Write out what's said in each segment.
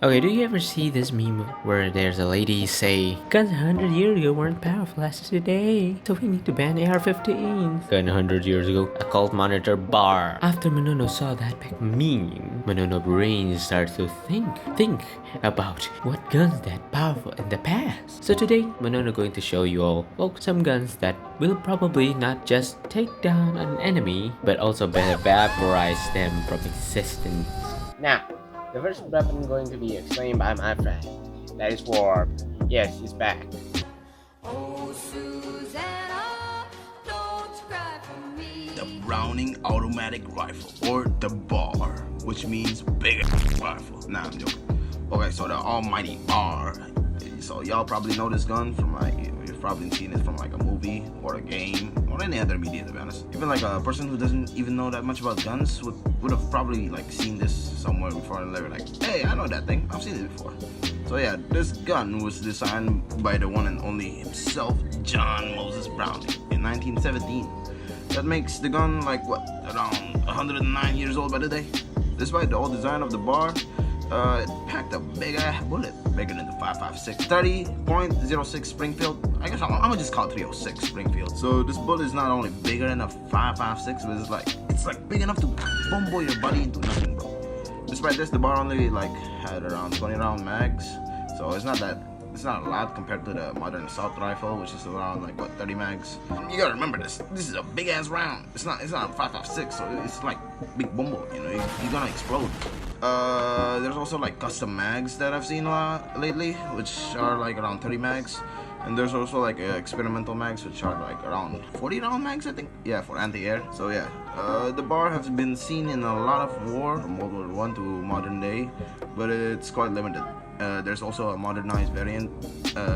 Okay, do you ever see this meme where there's a lady say, guns 100 years ago weren't powerful as today, so we need to ban AR-15s. Gun 100 years ago, a cult monitor bar. After Manono saw that big meme, Manono brain starts to think about what guns that powerful in the past. So today, Manono going to show you all, well, some guns that will probably not just take down an enemy, but also vaporize them from existence. Now, the first weapon going to be explained by my friend. That is warb. Yes, he's back. Oh, Susanna, don't cry for me. The Browning automatic rifle, or the BAR, which means bigger rifle. Nah, I'm joking. Okay, so the almighty R. So y'all probably know this gun from you've probably seen it from like a movie or a game or any other media, to be honest. Even like a person who doesn't even know that much about guns would have probably like seen this somewhere before, and they were like, hey, I know that thing, I've seen it before. So yeah, this gun was designed by the one and only himself, John Moses Browning, in 1917. That makes the gun like what, around 109 years old by the day. Despite the old design of the bar, it packed a big ass bullet, bigger than the 5.56, 30.06 Springfield. I guess I'm gonna just call it 306 Springfield. So this bullet is not only bigger than a 5.56, but it's like big enough to bomb your body into nothing, bro. Despite this, the bar only like had around 20 round mags, so it's not a lot compared to the modern assault rifle, which is around like what, 30 mags. You gotta remember this is a big ass round. It's not a 5.56, so it's like big bumbo, you know, you're gonna explode. There's also like custom mags that I've seen a lot lately, which are like around 30 mags. And there's also like experimental mags, which are like around 40 round mags, I think. Yeah, for anti-air. So yeah, the bar has been seen in a lot of war from World War I to modern day, but it's quite limited. There's also a modernized variant.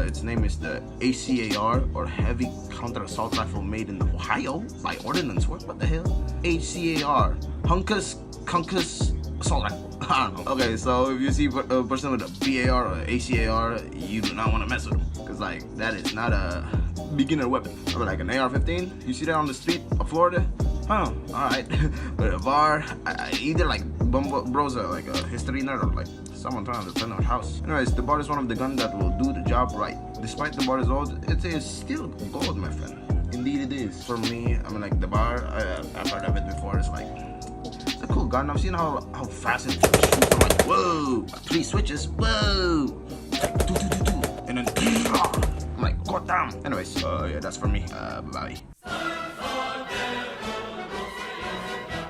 Its name is the ACAR, or Heavy Counter Assault Rifle, made in Ohio by Ordnance Work. What the hell? HCAR, Hunkus Assault Rifle. I don't know. Okay, so if you see a person with a BAR or ACAR, you do not want to mess with them, because like that is not a beginner weapon. But like an AR-15, you see that on the street of Florida, alright. But a bar, either like bros are like a history nerd, or like someone trying to defend our house. Anyways, the bar is one of the guns that will do the job right. Despite the bar is old, it is still gold, my friend. Indeed it is. For me, I mean, like the bar, I've heard of it before. It's like, it's a cool gun. I've seen how fast it shoots. I'm like, whoa, 3 switches, whoa, like, do, and then I'm like, god damn. Anyways, yeah, that's for me. Bye.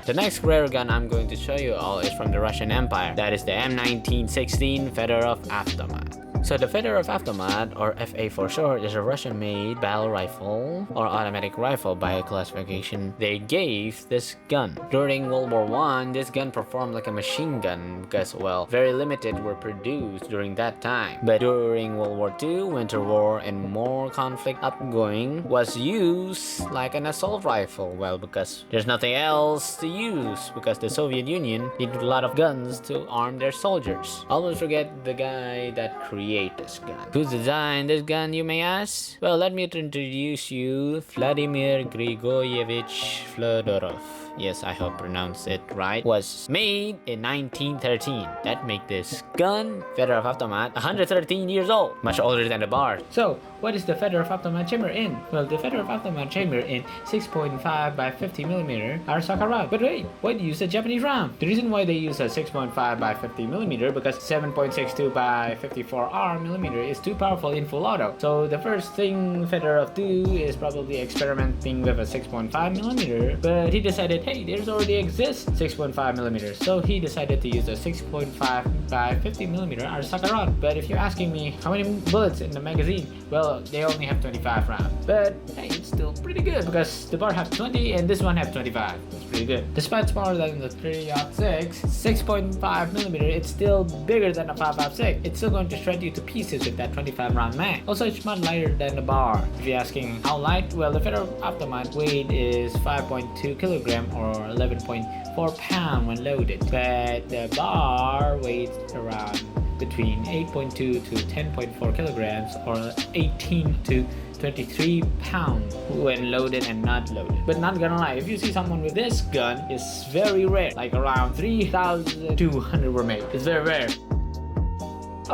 The next rare gun I'm going to show you all is from the Russian Empire. That is the M1916 Fedorov Automat. So the Fedorov Automat, or FA for short, is a Russian-made battle rifle or automatic rifle by classification they gave this gun. During World War I, this gun performed like a machine gun because, well, very limited were produced during that time. But during World War II, Winter War, and more conflict upgoing, was used like an assault rifle. Well, because there's nothing else to use, because the Soviet Union needed a lot of guns to arm their soldiers. Almost forget the guy that created this gun. Who designed this gun, you may ask? Well, let me introduce you Vladimir Grigoryevich Fedorov. Yes, I hope pronounced it right. Was made in 1913. That make this gun, Fedorov Automat, 113 years old, much older than the bar. So, what is the Fedorov Automat chamber in? Well, the Fedorov Automat chamber in 6.5 by 50mm are Sakharov. But wait, why do you use a Japanese round? The reason why they use a 6.5 by 50mm because 7.62 by 54mm is too powerful in full auto. So the first thing Fedorov do is probably experimenting with a 6.5mm, but he decided, hey, there's already exists 6.5mm, so he decided to use a 6.5 by 50mm are Sakharov. But if you're asking me how many bullets in the magazine, well, they only have 25 rounds. But hey, it's still pretty good because the bar have 20 and this one have 25. It's pretty good. Despite smaller than the 3.6, 6.5mm, it's still bigger than a 5.56. It's still going to shred you to pieces with that 25 round mag. Also, it's much lighter than the bar. If you're asking how light, well, the Fedorov Automat weight is 5.2 kilogram or 11.4 pound when loaded, but the bar weighs around between 8.2 to 10.4 kilograms or 18 to 23 pounds when loaded and not loaded. But not gonna lie, if you see someone with this gun, it's very rare. Like around 3,200 were made. It's very rare.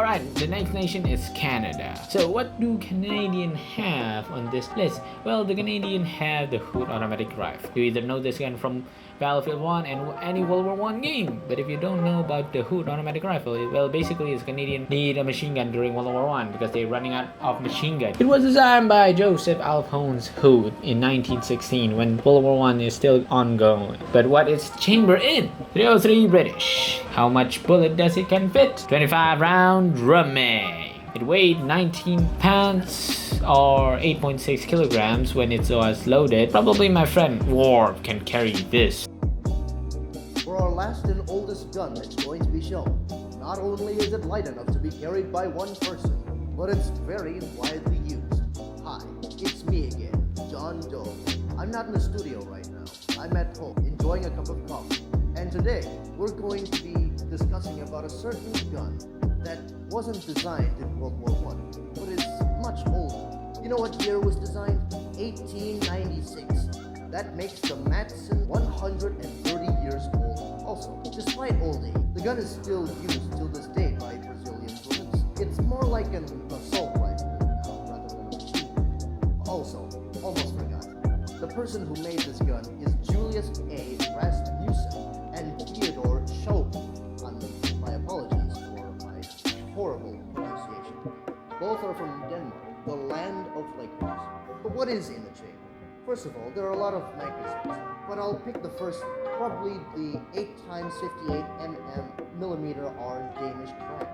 Alright, the next nation is Canada. So what do Canadian have on this list? Well, the Canadian have the Hood automatic rifle. You either know this gun from Battlefield 1 and any World War 1 game. But if you don't know about the Hood automatic rifle, well, basically it's Canadian need a machine gun during World War 1 because they're running out of machine gun. It was designed by Joseph Alphonse Hood in 1916 when World War 1 is still ongoing. But what is chamber in? 303 British. How much bullet does it can fit? 25 round rummy. It weighed 19 pounds or 8.6 kilograms when it was loaded. Probably my friend Warb can carry this. For our last and oldest gun that's going to be shown, not only is it light enough to be carried by one person, but it's very widely used. Hi, it's me again, John Doe. I'm not in the studio right now. I'm at home, enjoying a cup of coffee. And today, we're going to be discussing about a certain gun that wasn't designed in World War I, but is much older. You know what year it was designed? 1896. That makes the Matson 130 years old also. Despite old age, the gun is still used till this day by Brazilian police. It's more like an assault rifle now rather than a machine gun. Also, almost forgot, the person who made this gun is Julius A. Rasmussen and Theodore Schoep. My apologies for my horrible pronunciation. Both are from Denmark, the land of Lakers. But what is in the chamber? First of all, there are a lot of magazines, but I'll pick the first, probably the 8x58 millimeter R Danish brand.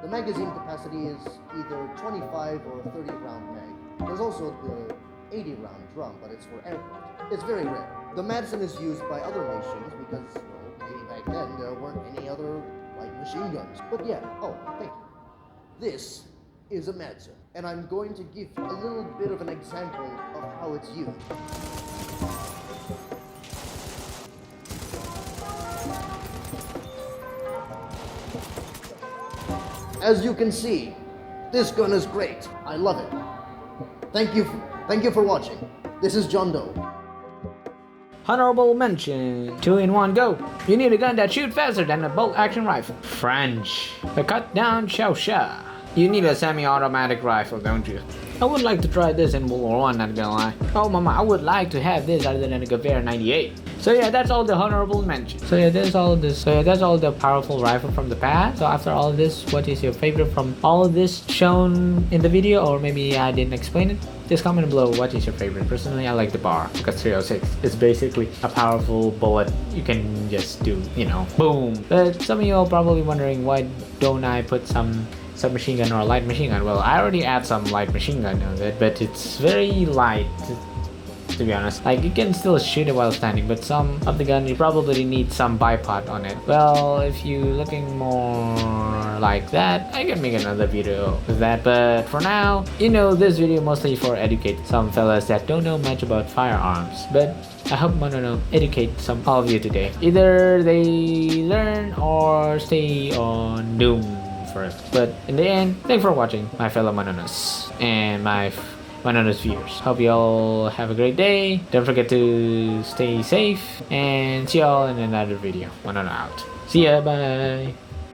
The magazine capacity is either 25 or 30 round mag. There's also the 80 round drum, but it's for aircraft. It's very rare. The Madsen is used by other nations because, well, maybe back then there weren't any other light machine guns. But yeah, oh, thank you. This is a Madsen, and I'm going to give a little bit of an example of how it's used. As you can see, this gun is great. I love it. Thank you for watching. This is John Doe. Honorable mention, 2-in-1 go. You need a gun that shoots faster than a bolt action rifle. French. A cut down Chausha. You need a semi-automatic rifle, don't you? I would like to try this in World War 1, not gonna lie. Oh mama, I would like to have this rather than a Gewehr 98. So yeah, that's all the honorable mentions. So yeah, that's all the powerful rifle from the past. So after all this, what is your favorite from all of this shown in the video? Or maybe I didn't explain it? Just comment below what is your favorite. Personally, I like the bar because 306 is basically a powerful bullet. You can just do, you know, boom. But some of you are probably wondering, why don't I put some submachine gun or a light machine gun? Well, I already add some light machine gun on it, but it's very light, to be honest. Like, you can still shoot it while standing, but some of the gun you probably need some bipod on it. Well, if you're looking more like that, I can make another video with that. But for now, you know, this video mostly for educate some fellas that don't know much about firearms. But I hope Monono educate some all of you today. Either they learn or stay on doom for it. But in the end, thanks for watching, my fellow Mononos and my Mononos viewers. Hope you all have a great day. Don't forget to stay safe, and see you all in another video. Monono out. See ya, bye.